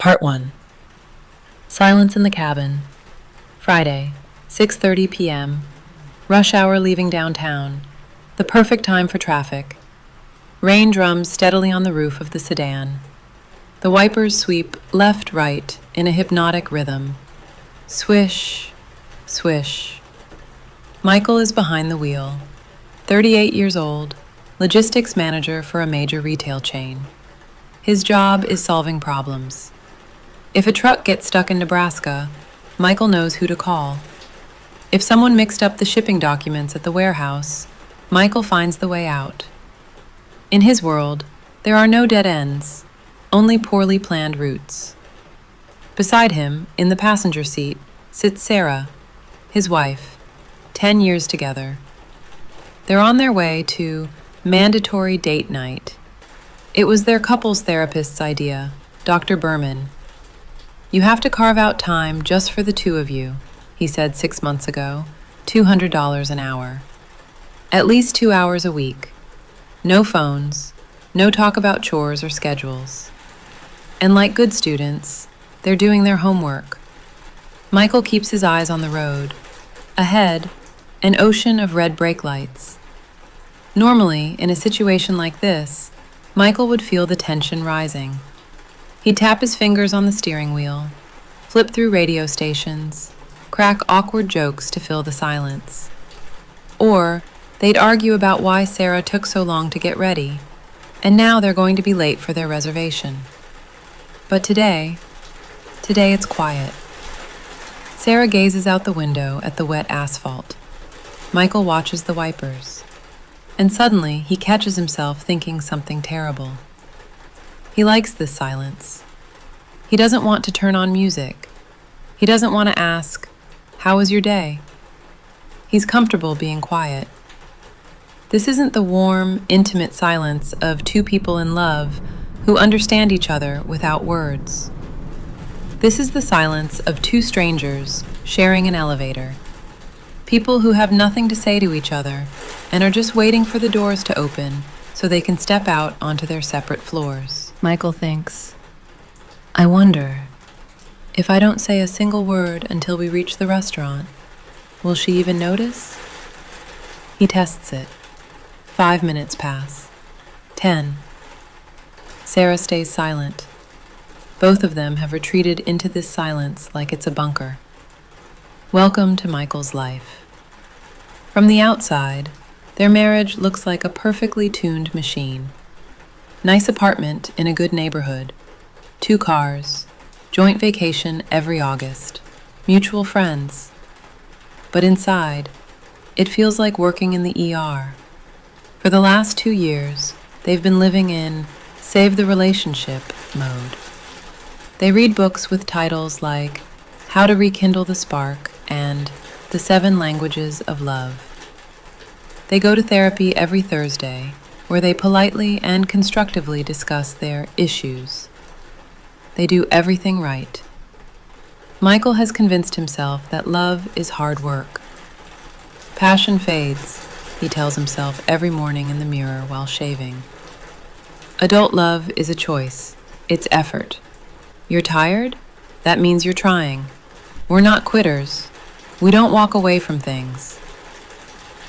Part 1. Silence in the cabin. Friday, 6:30 p.m. Rush hour leaving downtown. The perfect time for traffic. Rain drums steadily on the roof of the sedan. The wipers sweep left-right in a hypnotic rhythm. Swish, swish. Michael is behind the wheel. 38 years old, logistics manager for a major retail chain. His job is solving problems. If a truck gets stuck in Nebraska, Michael knows who to call. If someone mixed up the shipping documents at the warehouse, Michael finds the way out. In his world, there are no dead ends, only poorly planned routes. Beside him, in the passenger seat, sits Sarah, his wife, 10 years together. They're on their way to mandatory date night. It was their couples therapist's idea, Dr. Berman. "You have to carve out time just for the two of you," he said 6 months ago, $200 an hour. At least 2 hours a week. No phones, no talk about chores or schedules. And like good students, they're doing their homework. Michael keeps his eyes on the road. Ahead, an ocean of red brake lights. Normally, in a situation like this, Michael would feel the tension rising. He'd tap his fingers on the steering wheel, flip through radio stations, crack awkward jokes to fill the silence. Or they'd argue about why Sarah took so long to get ready, and now they're going to be late for their reservation. But today it's quiet. Sarah gazes out the window at the wet asphalt. Michael watches the wipers. And suddenly, he catches himself thinking something terrible. He likes this silence. He doesn't want to turn on music. He doesn't want to ask, "How was your day?" He's comfortable being quiet. This isn't the warm, intimate silence of two people in love who understand each other without words. This is the silence of two strangers sharing an elevator. People who have nothing to say to each other and are just waiting for the doors to open so they can step out onto their separate floors. Michael thinks, "I wonder, if I don't say a single word until we reach the restaurant, will she even notice?" He tests it. 5 minutes pass. 10. Sarah stays silent. Both of them have retreated into this silence like it's a bunker. Welcome to Michael's life. From the outside, their marriage looks like a perfectly tuned machine. Nice apartment in a good neighborhood, 2 cars, joint vacation every August, mutual friends. But inside, it feels like working in the ER. For the last 2 years, they've been living in save the relationship mode. They read books with titles like How to Rekindle the Spark and The 7 Languages of Love. They go to therapy every Thursday, where they politely and constructively discuss their issues. They do everything right. Michael has convinced himself that love is hard work. Passion fades, he tells himself every morning in the mirror while shaving. Adult love is a choice. It's effort. You're tired? That means you're trying. We're not quitters. We don't walk away from things.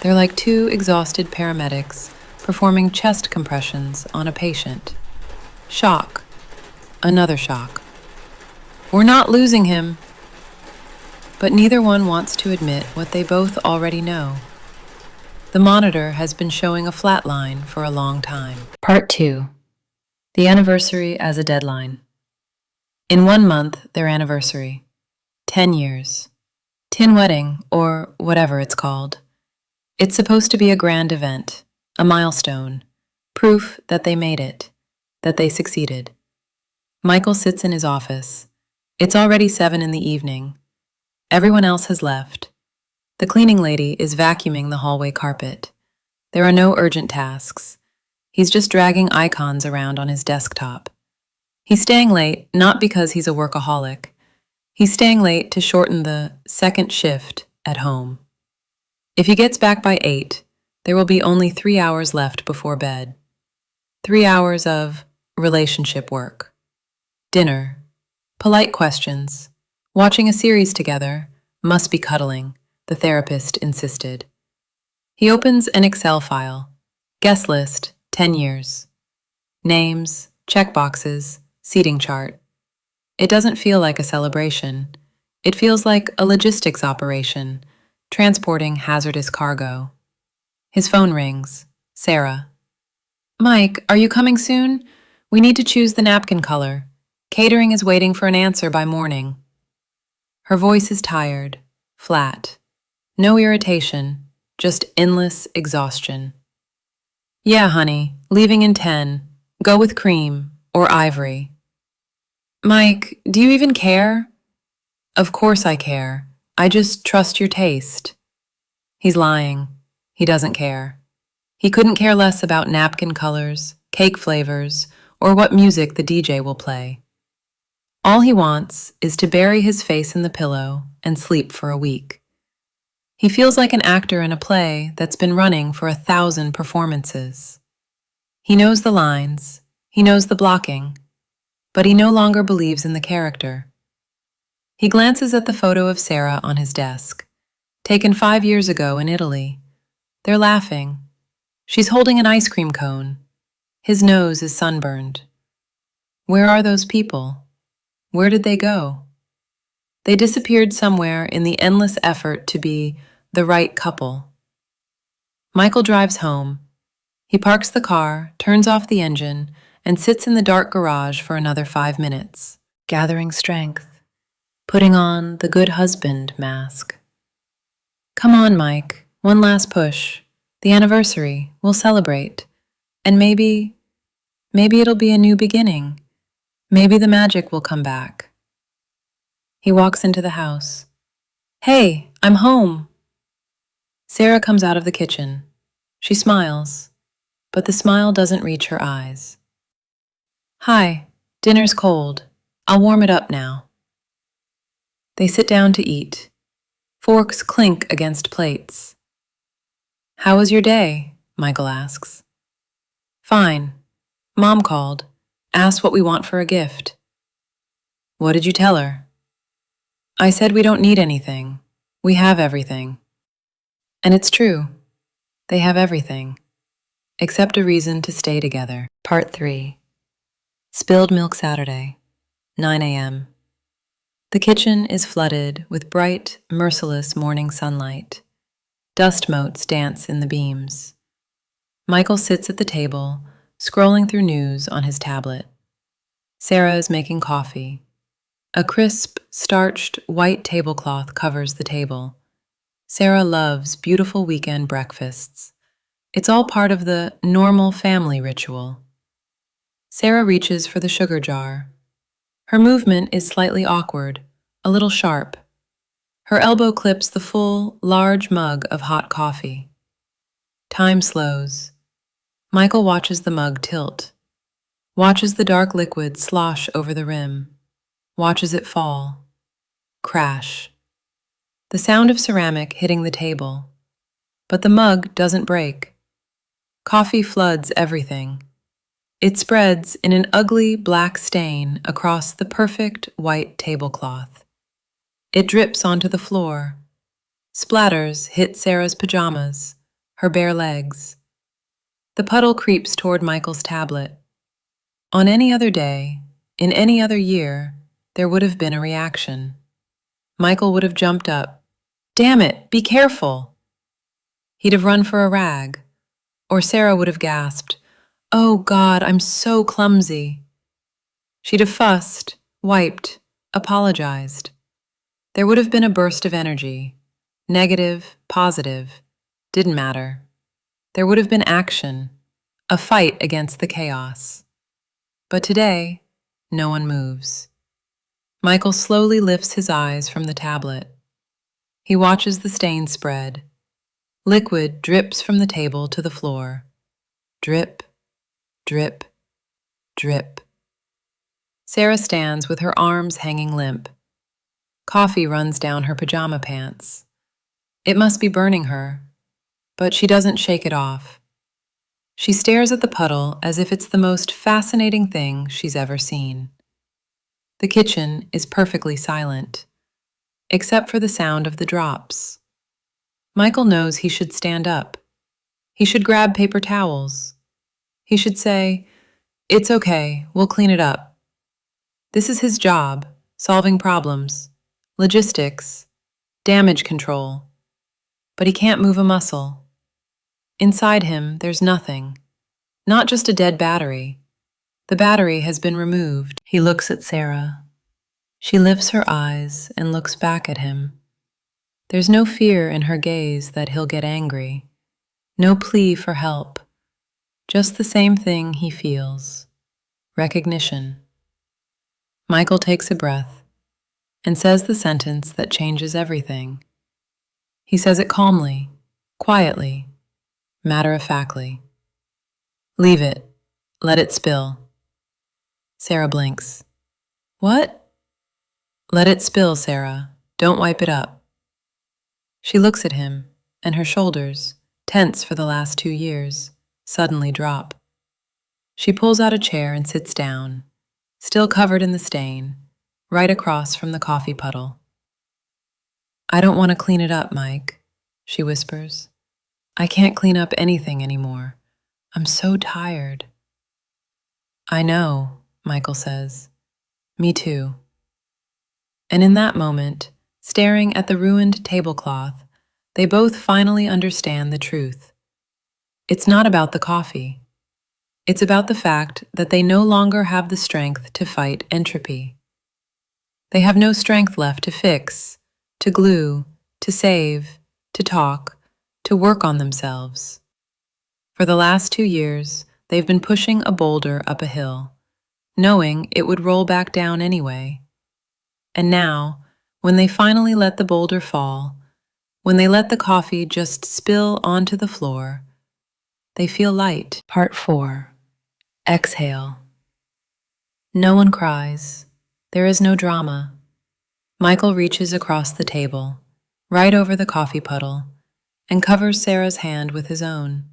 They're like 2 exhausted paramedics performing chest compressions on a patient. Shock. Another shock. We're not losing him. But neither one wants to admit what they both already know. The monitor has been showing a flat line for a long time. Part 2. The anniversary as a deadline. In 1 month, their anniversary. 10 years. Tin wedding, or whatever it's called. It's supposed to be a grand event, a milestone, proof that they made it, that they succeeded. Michael sits in his office. It's already 7 in the evening. Everyone else has left. The cleaning lady is vacuuming the hallway carpet. There are no urgent tasks. He's just dragging icons around on his desktop. He's staying late not because he's a workaholic. He's staying late to shorten the second shift at home. If he gets back by 8, there will be only 3 hours left before bed. 3 hours of relationship work. Dinner, Polite questions. Watching a series together. Must be cuddling, the therapist insisted. He opens an Excel file. Guest list, 10 years. Names, checkboxes, seating chart. It doesn't feel like a celebration. It feels like a logistics operation, transporting hazardous cargo. His phone rings. Sarah. Mike, are you coming soon? We need to choose the napkin color. Catering is waiting for an answer by morning. Her voice is tired, flat. No irritation, just endless exhaustion. Yeah, honey, leaving in 10. Go with cream or ivory. Mike, do you even care? Of course I care. I just trust your taste. He's lying. He doesn't care. He couldn't care less about napkin colors, cake flavors, or what music the DJ will play. All he wants is to bury his face in the pillow and sleep for a week. He feels like an actor in a play that's been running for 1,000 performances. He knows the lines, he knows the blocking, but he no longer believes in the character. He glances at the photo of Sarah on his desk, taken 5 years ago in Italy. They're laughing. She's holding an ice cream cone. His nose is sunburned. Where are those people? Where did they go? They disappeared somewhere in the endless effort to be the right couple. Michael drives home. He parks the car, turns off the engine, and sits in the dark garage for another 5 minutes, gathering strength, putting on the good husband mask. Come on, Mike, one last push. The anniversary, we'll celebrate. And maybe it'll be a new beginning. Maybe the magic will come back. He walks into the house. Hey, I'm home. Sarah comes out of the kitchen. She smiles, but the smile doesn't reach her eyes. Hi, dinner's cold. I'll warm it up now. They sit down to eat. Forks clink against plates. How was your day? Michael asks. Fine. Mom called, asked what we want for a gift. What did you tell her? I said we don't need anything. We have everything. And it's true. They have everything, except a reason to stay together. Part 3. Spilled Milk Saturday, 9 a.m. The kitchen is flooded with bright, merciless morning sunlight. Dust motes dance in the beams. Michael sits at the table, scrolling through news on his tablet. Sarah is making coffee. A crisp, starched, white tablecloth covers the table. Sarah loves beautiful weekend breakfasts. It's all part of the normal family ritual. Sarah reaches for the sugar jar. Her movement is slightly awkward, a little sharp. Her elbow clips the full, large mug of hot coffee. Time slows. Michael watches the mug tilt, watches the dark liquid slosh over the rim, watches it fall, crash. The sound of ceramic hitting the table, but the mug doesn't break. Coffee floods everything. It spreads in an ugly black stain across the perfect white tablecloth. It drips onto the floor. Splatters hit Sarah's pajamas, her bare legs. The puddle creeps toward Michael's tablet. On any other day, in any other year, there would have been a reaction. Michael would have jumped up. Damn it, be careful! He'd have run for a rag. Or Sarah would have gasped, Oh God, I'm so clumsy. She'd have fussed, wiped, apologized. There would have been a burst of energy. Negative, positive, didn't matter. There would have been action, a fight against the chaos. But today, no one moves. Michael slowly lifts his eyes from the tablet. He watches the stain spread. Liquid drips from the table to the floor. Drip, drip, drip. Sarah stands with her arms hanging limp. Coffee runs down her pajama pants. It must be burning her, but she doesn't shake it off. She stares at the puddle as if it's the most fascinating thing she's ever seen. The kitchen is perfectly silent, except for the sound of the drops. Michael knows he should stand up. He should grab paper towels. He should say, "It's okay, we'll clean it up." This is his job, solving problems, logistics, damage control. But he can't move a muscle. Inside him, there's nothing. Not just a dead battery. The battery has been removed. He looks at Sarah. She lifts her eyes and looks back at him. There's no fear in her gaze that he'll get angry. No plea for help. Just the same thing he feels. Recognition. Michael takes a breath and says the sentence that changes everything. He says it calmly, quietly, matter-of-factly. "Leave it. Let it spill." Sarah blinks. "What?" "Let it spill, Sarah. Don't wipe it up." She looks at him, and her shoulders, tense for the last 2 years, suddenly drop. She pulls out a chair and sits down, still covered in the stain, right across from the coffee puddle. "I don't want to clean it up, Mike," she whispers. "I can't clean up anything anymore. I'm so tired." "I know," Michael says. "Me too." And in that moment, staring at the ruined tablecloth, they both finally understand the truth. It's not about the coffee. It's about the fact that they no longer have the strength to fight entropy. They have no strength left to fix, to glue, to save, to talk, to work on themselves. For the last 2 years, they've been pushing a boulder up a hill, knowing it would roll back down anyway. And now, when they finally let the boulder fall, when they let the coffee just spill onto the floor, they feel light. Part 4. Exhale. No one cries. There is no drama. Michael reaches across the table, right over the coffee puddle, and covers Sarah's hand with his own.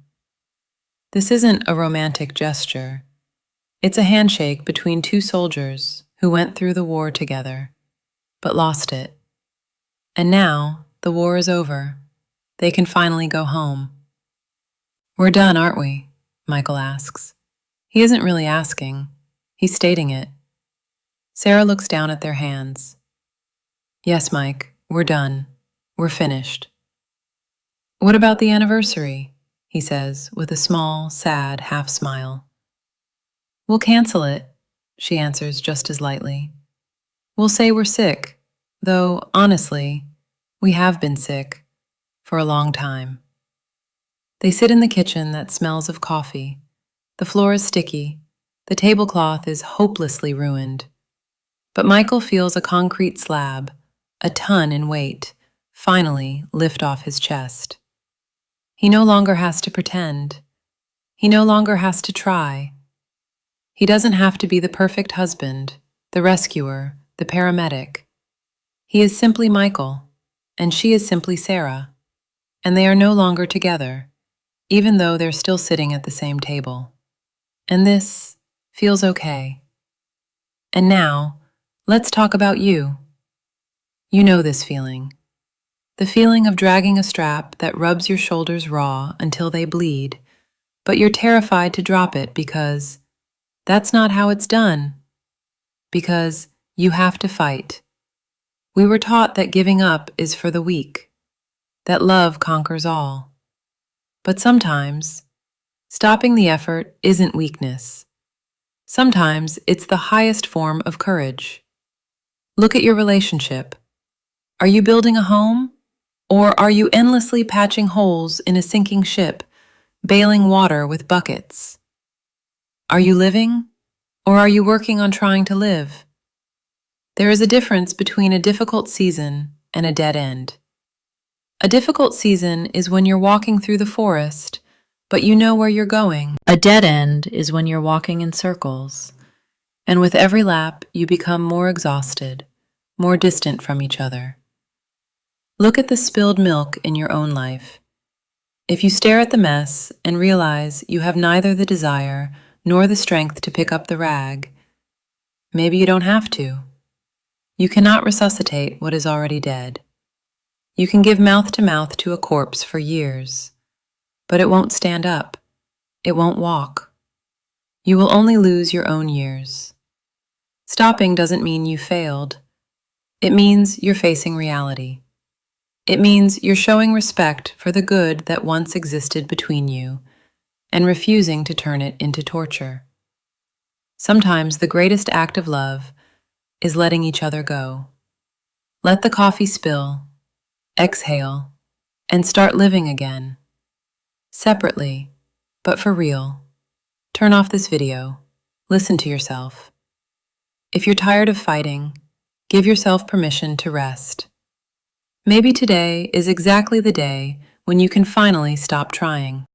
This isn't a romantic gesture. It's a handshake between 2 soldiers who went through the war together, but lost it. And now, the war is over. They can finally go home. "We're done, aren't we?" Michael asks. He isn't really asking. He's stating it. Sarah looks down at their hands. "Yes, Mike, we're done. We're finished." "What about the anniversary?" he says, with a small, sad half-smile. "We'll cancel it," she answers just as lightly. "We'll say we're sick, though, honestly, we have been sick for a long time." They sit in the kitchen that smells of coffee. The floor is sticky. The tablecloth is hopelessly ruined. But Michael feels a concrete slab, a ton in weight, finally lift off his chest. He no longer has to pretend. He no longer has to try. He doesn't have to be the perfect husband, the rescuer, the paramedic. He is simply Michael, and she is simply Sarah, and they are no longer together, even though they're still sitting at the same table. And this feels okay. And now, let's talk about you. You know this feeling. The feeling of dragging a strap that rubs your shoulders raw until they bleed, but you're terrified to drop it because that's not how it's done. Because you have to fight. We were taught that giving up is for the weak, that love conquers all. But sometimes, stopping the effort isn't weakness. Sometimes it's the highest form of courage. Look at your relationship. Are you building a home? Or are you endlessly patching holes in a sinking ship, bailing water with buckets? Are you living? Or are you working on trying to live? There is a difference between a difficult season and a dead end. A difficult season is when you're walking through the forest, but you know where you're going. A dead end is when you're walking in circles, and with every lap you become more exhausted, more distant from each other. Look at the spilled milk in your own life. If you stare at the mess and realize you have neither the desire nor the strength to pick up the rag, maybe you don't have to. You cannot resuscitate what is already dead. You can give mouth to mouth to a corpse for years, but it won't stand up. It won't walk. You will only lose your own years. Stopping doesn't mean you failed. It means you're facing reality. It means you're showing respect for the good that once existed between you and refusing to turn it into torture. Sometimes the greatest act of love is letting each other go. Let the coffee spill, exhale, and start living again. Separately, but for real. Turn off this video. Listen to yourself. If you're tired of fighting, give yourself permission to rest. Maybe today is exactly the day when you can finally stop trying.